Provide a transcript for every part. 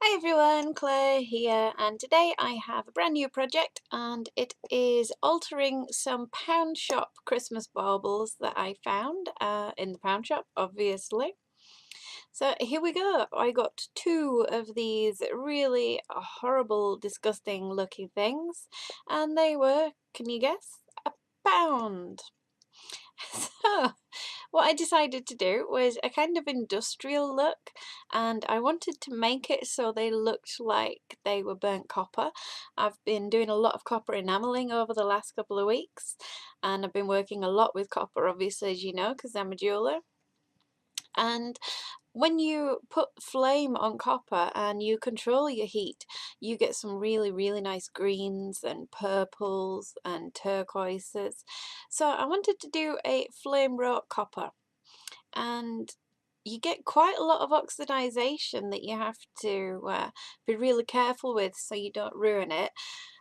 Hi everyone, Claire here, and today I have a brand new project and it is altering some pound shop Christmas baubles that I found in the pound shop, obviously. So here we go. I got two of these really horrible, disgusting looking things, and they were, can you guess, a pound. So what I decided to do was a kind of industrial look, and I wanted to make it so they looked like they were burnt copper. I've been doing a lot of copper enameling over the last couple of weeks, and I've been working a lot with copper, obviously, as you know, because I'm a jeweler. And when you put flame on copper and you control your heat, you get some really nice greens and purples and turquoises. So I wanted to do a flame wrought copper, and you get quite a lot of oxidization that you have to be really careful with so you don't ruin it.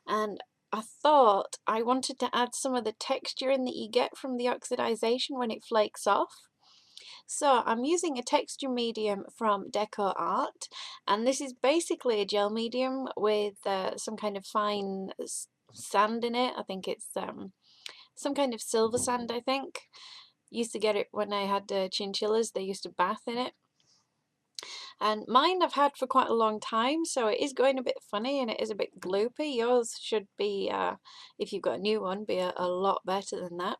And I thought I wanted to add some of the texture in that you get from the oxidization when it flakes off. So I'm using a texture medium from Deco Art, and this is basically a gel medium with some kind of fine sand in it. I think it's some kind of silver sand, I think. Used to get it when I had chinchillas. They used to bath in it. And mine I've had for quite a long time, so it is going a bit funny and it is a bit gloopy. Yours should be, if you've got a new one, be a lot better than that.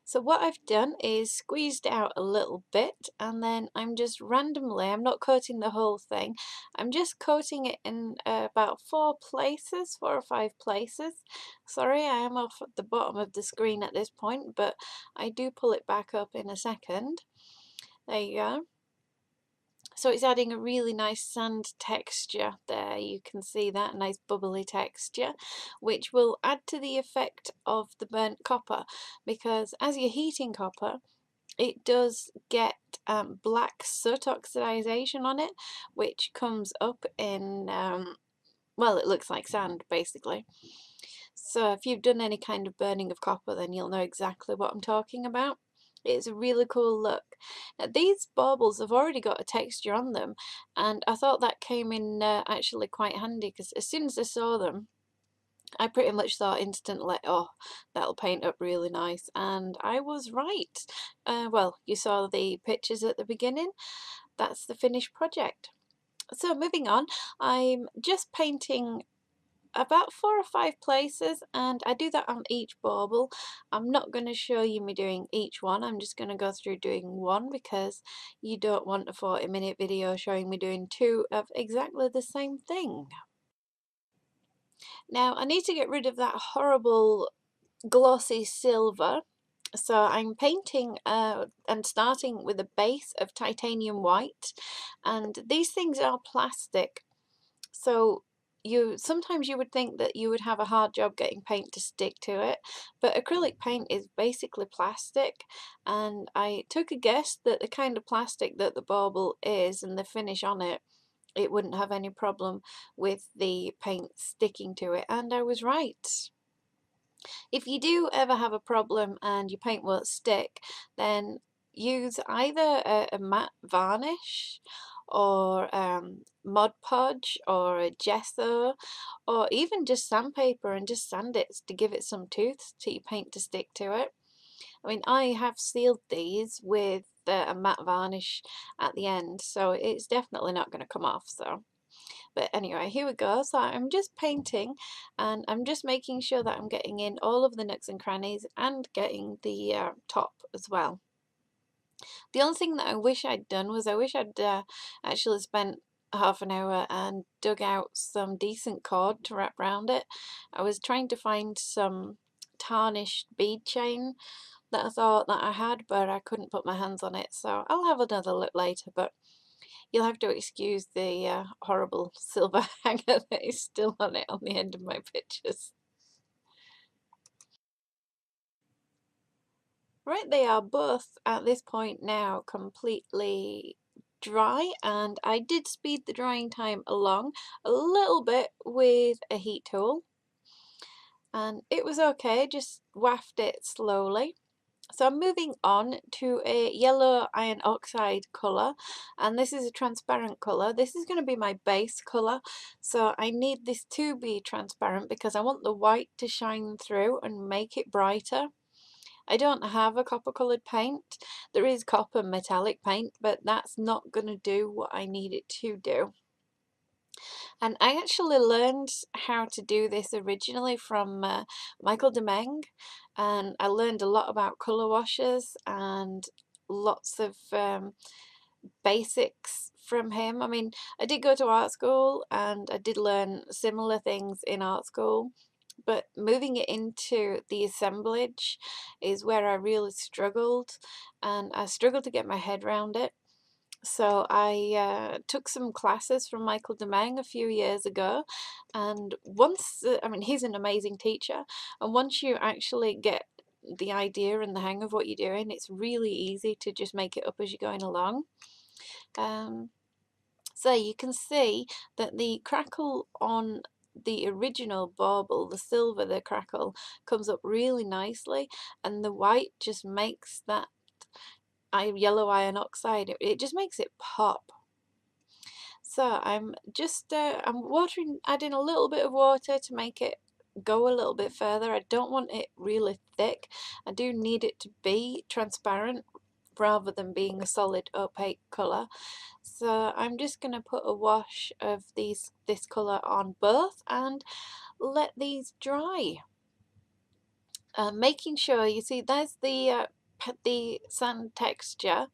So what I've done is squeezed out a little bit, and then I'm just randomly, I'm not coating the whole thing, I'm just coating it in about 4 or 5 places. Sorry, I am off at the bottom of the screen at this point, but I do pull it back up in a second. There you go. So it's adding a really nice sand texture there. You can see that nice bubbly texture, which will add to the effect of the burnt copper, because as you're heating copper, it does get black soot oxidization on it, which comes up in, well, it looks like sand basically. So if you've done any kind of burning of copper, then you'll know exactly what I'm talking about. It's a really cool look. Now, these baubles have already got a texture on them, and I thought that came in actually quite handy, because as soon as I saw them, I pretty much thought instantly, oh, that'll paint up really nice, and I was right. Well, you saw the pictures at the beginning. That's the finished project. So moving on, I'm just painting about 4 or 5 places, and I do that on each bauble. I'm not going to show you me doing each one. I'm just going to go through doing one, because you don't want a 40-minute video showing me doing two of exactly the same thing. Now I need to get rid of that horrible glossy silver, so I'm painting and starting with a base of titanium white, and these things are plastic, so sometimes you would think that you would have a hard job getting paint to stick to it, but acrylic paint is basically plastic, and I took a guess that the kind of plastic that the bauble is and the finish on it, it wouldn't have any problem with the paint sticking to it, and I was right. If you do ever have a problem and your paint won't stick, then use either a matte varnish or Mod Podge or a gesso, or even just sandpaper, and just sand it to give it some tooth to your paint to stick to it. I mean, I have sealed these with a matte varnish at the end, so it's definitely not going to come off. But anyway, here we go. So I'm just painting, and I'm just making sure that I'm getting in all of the nooks and crannies and getting the top as well. The only thing that I wish I'd done was I wish I'd actually spent half an hour and dug out some decent cord to wrap around it. I was trying to find some tarnished bead chain that I thought that I had, but I couldn't put my hands on it, so I'll have another look later. But you'll have to excuse the horrible silver hanger that is still on it on the end of my pictures. Right, they are both at this point now completely dry, and I did speed the drying time along a little bit with a heat tool, and it was okay, just waft it slowly. So I'm moving on to a yellow iron oxide colour, and this is a transparent colour. This is going to be my base colour, so I need this to be transparent because I want the white to shine through and make it brighter. I don't have a copper coloured paint. There is copper metallic paint, but that's not going to do what I need it to do. And I actually learned how to do this originally from Michael Demeng, and I learned a lot about colour washes and lots of basics from him. I mean, I did go to art school and I did learn similar things in art school, but moving it into the assemblage is where I really struggled, and I struggled to get my head around it. So I took some classes from Michael Demeng a few years ago, and once, I mean, he's an amazing teacher, and once you actually get the idea and the hang of what you're doing, it's really easy to just make it up as you're going along. So you can see that the crackle on the original bauble, the silver, the crackle, comes up really nicely, and the white just makes that yellow iron oxide, it just makes it pop. So I'm just I'm watering, adding a little bit of water to make it go a little bit further. I don't want it really thick. I do need it to be transparent rather than being a solid opaque colour. So I'm just going to put a wash of this colour on both and let these dry. Making sure, you see, there's the sand texture,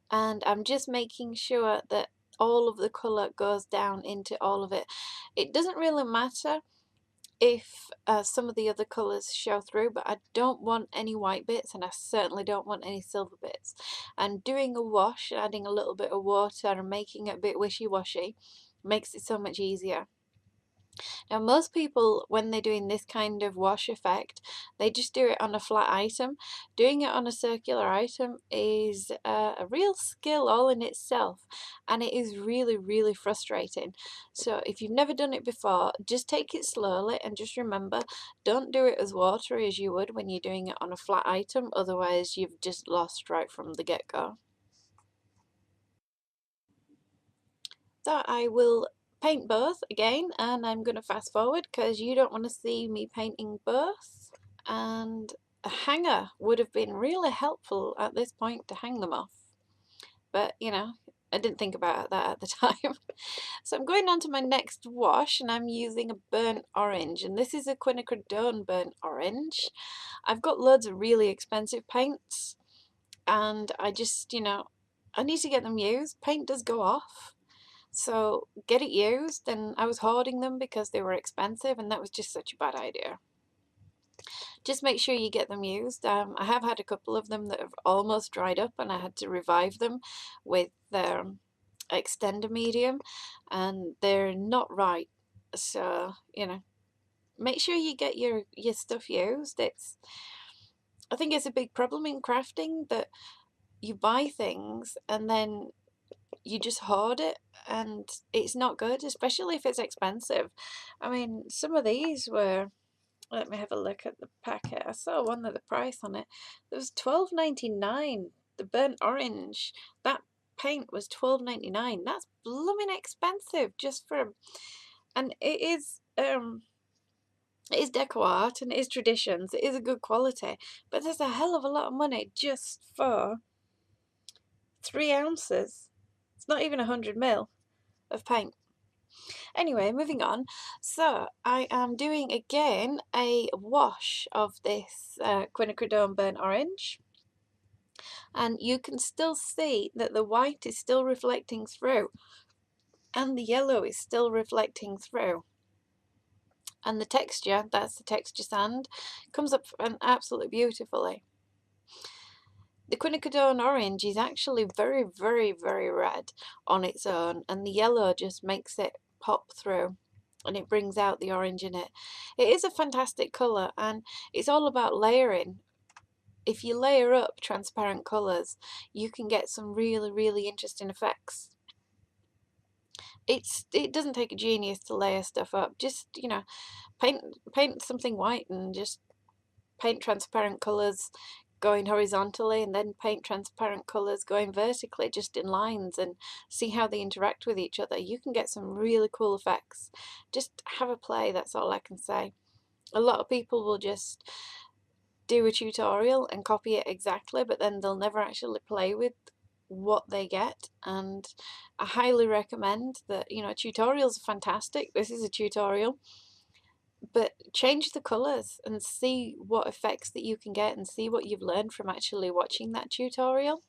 and I'm just making sure that all of the colour goes down into all of it. It doesn't really matter if some of the other colours show through, but I don't want any white bits, and I certainly don't want any silver bits. And doing a wash, adding a little bit of water and making it a bit wishy-washy makes it so much easier. Now, most people, when they're doing this kind of wash effect, they just do it on a flat item. Doing it on a circular item is a real skill all in itself, and it is really, really frustrating. So if you've never done it before, just take it slowly and just remember, don't do it as watery as you would when you're doing it on a flat item, otherwise you've just lost right from the get-go. So I will paint both again, and I'm going to fast forward because you don't want to see me painting both. And a hanger would have been really helpful at this point to hang them off, but you know, I didn't think about that at the time. So I'm going on to my next wash, and I'm using a burnt orange, and this is a quinacridone burnt orange. I've got loads of really expensive paints, and I just, you know, I need to get them used. Paint does go off, so get it used, and I was hoarding them because they were expensive, and that was just such a bad idea. Just make sure you get them used. I have had a couple of them that have almost dried up, and I had to revive them with extender medium, and they're not right. So, you know, make sure you get your stuff used. I think it's a big problem in crafting that you buy things and then you just hoard it, and it's not good, especially if it's expensive. I mean, some of these were, let me have a look at the packet. I saw one with the price on it. It was $12.99. The burnt orange, that paint was $12.99. That's blooming expensive just for, and it is deco art and it is traditions. It is a good quality, but there's a hell of a lot of money just for 3 ounces. It's not even 100 ml of paint. Anyway, moving on. So I am doing again a wash of this quinacridone burnt orange, and you can still see that the white is still reflecting through and the yellow is still reflecting through, and the texture, that's the texture sand, comes up absolutely beautifully. The quinacridone orange is actually very, very, very red on its own, and the yellow just makes it pop through and it brings out the orange in it. It is a fantastic colour, and it's all about layering. If you layer up transparent colours, you can get some really, really interesting effects. It doesn't take a genius to layer stuff up. Just, you know, paint something white and just paint transparent colours going horizontally and then paint transparent colours going vertically, just in lines, and see how they interact with each other. You can get some really cool effects. Just have a play, that's all I can say. A lot of people will just do a tutorial and copy it exactly, but then they'll never actually play with what they get. And I highly recommend that, you know, tutorials are fantastic. This is a tutorial, but change the colours and see what effects that you can get and see what you've learned from actually watching that tutorial.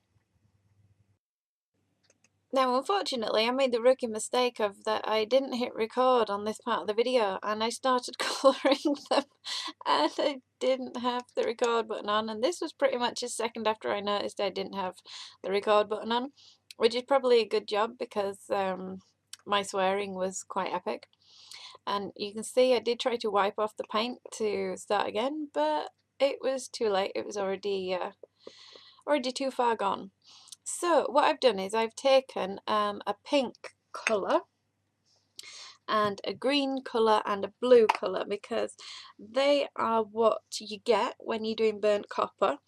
Now, unfortunately, I made the rookie mistake of that I didn't hit record on this part of the video, and I started colouring them and I didn't have the record button on, and this was pretty much a second after I noticed I didn't have the record button on, which is probably a good job because my swearing was quite epic. And you can see I did try to wipe off the paint to start again, but it was too late. It was already too far gone. So what I've done is I've taken a pink colour and a green colour and a blue colour, because they are what you get when you're doing burnt copper.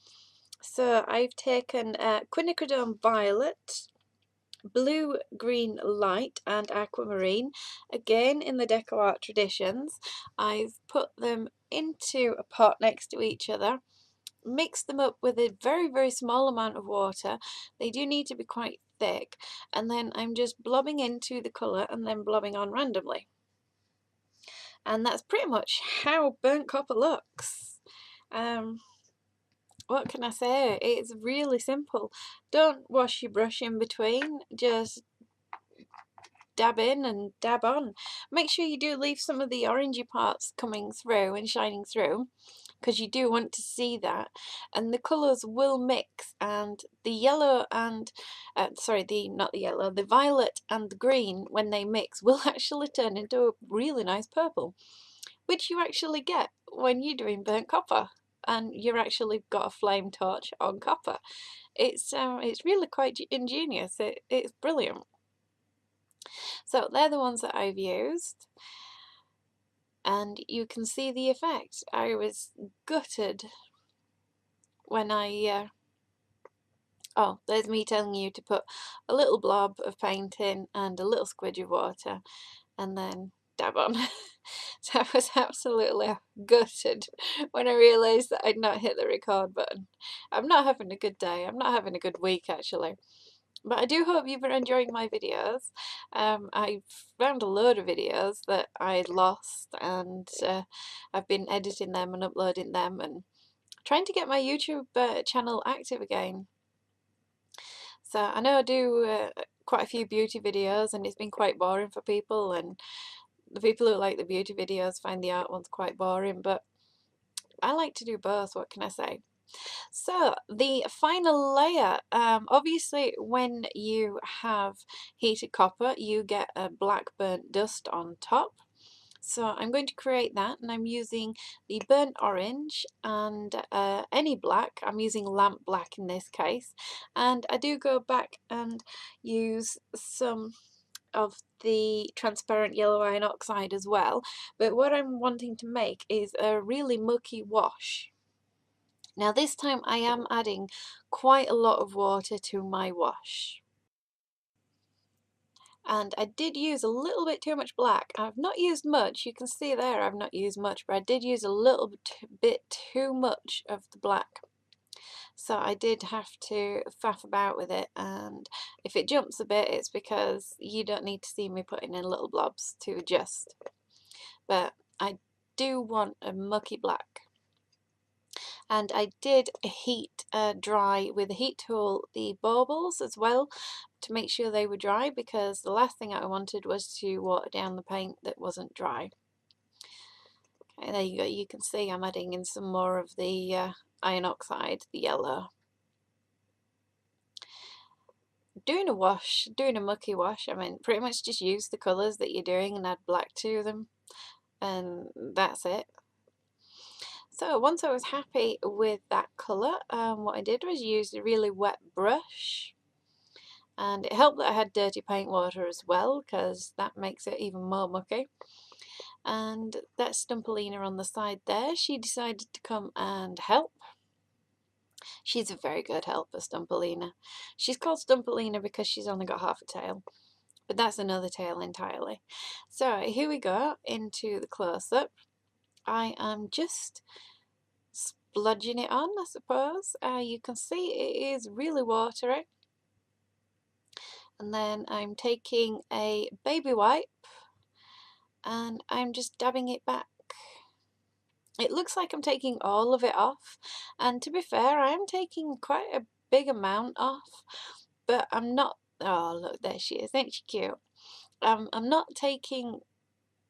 So I've taken quinacridone violet, blue green light and aquamarine, again in the deco art traditions. I've put them into a pot next to each other, mix them up with a very small amount of water. They do need to be quite thick, and then I'm just blobbing into the colour and then blobbing on randomly. And that's pretty much how burnt copper looks. What can I say? It's really simple. Don't wash your brush in between, just dab in and dab on. Make sure you do leave some of the orangey parts coming through and shining through, because you do want to see that, and the colours will mix, and the yellow and the violet and the green, when they mix, will actually turn into a really nice purple, which you actually get when you're doing burnt copper and you're actually got a flame torch on copper. It's really quite ingenious. It's brilliant. So they're the ones that I've used, and you can see the effect. I was gutted when oh, there's me telling you to put a little blob of paint in and a little squidge of water and then dab on. So I was absolutely gutted when I realised that I'd not hit the record button. I'm not having a good day. I'm not having a good week, actually. But I do hope you've been enjoying my videos. I found a load of videos that I'd lost, and I've been editing them and uploading them and trying to get my YouTube channel active again. So I know I do quite a few beauty videos, and it's been quite boring for people, and the people who like the beauty videos find the art ones quite boring, but I like to do both, what can I say? So the final layer, obviously when you have heated copper you get a black burnt dust on top. So I'm going to create that, and I'm using the burnt orange and any black. I'm using lamp black in this case, and I do go back and use some of the transparent yellow iron oxide as well, but what I'm wanting to make is a really mucky wash. Now this time I am adding quite a lot of water to my wash. And I did use a little bit too much black. I've not used much, you can see there I've not used much, but I did use a little bit too much of the black. So I did have to faff about with it, and if it jumps a bit it's because you don't need to see me putting in little blobs to adjust. But I do want a mucky black. And I did heat dry with a heat tool the baubles as well to make sure they were dry, because the last thing I wanted was to water down the paint that wasn't dry. Okay, there you go, you can see I'm adding in some more of the iron oxide, the yellow. Doing a mucky wash, I mean pretty much just use the colours that you're doing and add black to them, and that's it. So once I was happy with that colour, what I did was use a really wet brush, and it helped that I had dirty paint water as well, because that makes it even more mucky. and that's Stumpalina on the side there. She decided to come and help. She's a very good helper, Stumpalina. She's called Stumpalina because she's only got half a tail, but that's another tale entirely. So here we go into the close-up. I am just spludging it on, I suppose. You can see it is really watery. And then I'm taking a baby wipe and I'm just dabbing it back. It looks like I'm taking all of it off, and to be fair, I am taking quite a big amount off, but I'm not. Oh, look, there she is. Ain't she cute? I'm not taking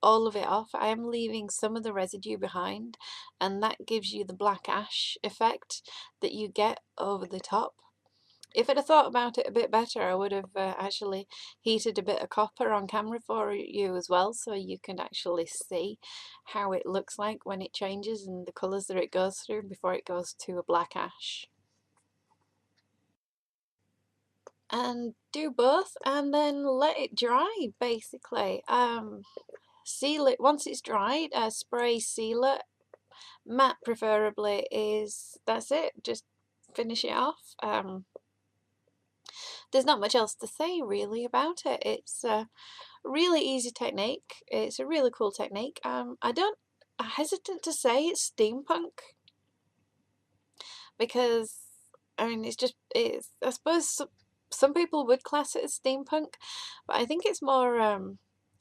all of it off. I am leaving some of the residue behind, and that gives you the black ash effect that you get over the top. If I'd have thought about it a bit better, I would have actually heated a bit of copper on camera for you as well, so you can actually see how it looks like when it changes and the colours that it goes through before it goes to a black ash. And do both and then let it dry, basically. Seal it once it's dried, spray sealer, matte preferably, that's it, just finish it off. There's not much else to say really about it. It's a really easy technique. It's a really cool technique. I'm hesitant to say it's steampunk because I mean it's I suppose some people would class it as steampunk, but I think it's more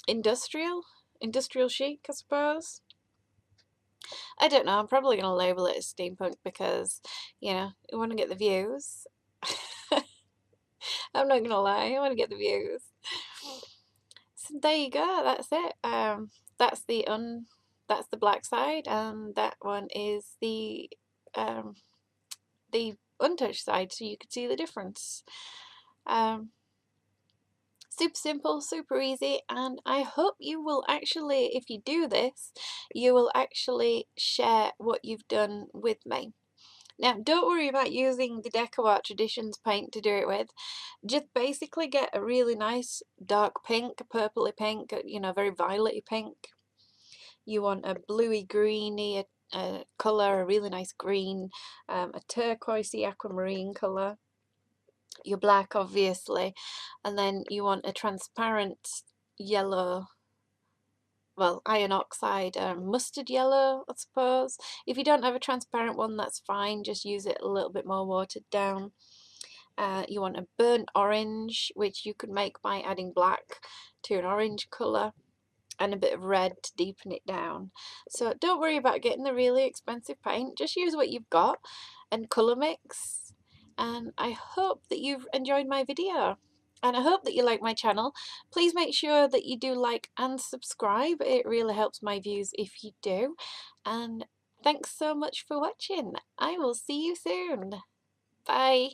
industrial chic, I suppose. I don't know. I'm probably going to label it as steampunk because, you know, you want to get the views. I'm not gonna lie, I want to get the views. So there you go. That's it. That's that's the black side, and that one is um, the untouched side, so you can see the difference. Um, Super simple, super easy, and I hope you will actually, if you do this, you will actually share what you've done with me. Now, don't worry about using the Deco Art Traditions paint to do it with. Just basically get a really nice dark pink, a purpley pink, you know, very violet pink. You want a bluey greeny colour, a really nice green, a turquoisey aquamarine colour. Your black, obviously, and then you want a transparent yellow, well, iron oxide, mustard yellow, I suppose. If you don't have a transparent one, that's fine, just use it a little bit more watered down. You want a burnt orange, which you could make by adding black to an orange colour, and a bit of red to deepen it down. So don't worry about getting the really expensive paint, just use what you've got and colour mix. And I hope that you've enjoyed my video. And I hope that you like my channel. Please make sure that you do like and subscribe. It really helps my views if you do. And thanks so much for watching. I will see you soon. Bye.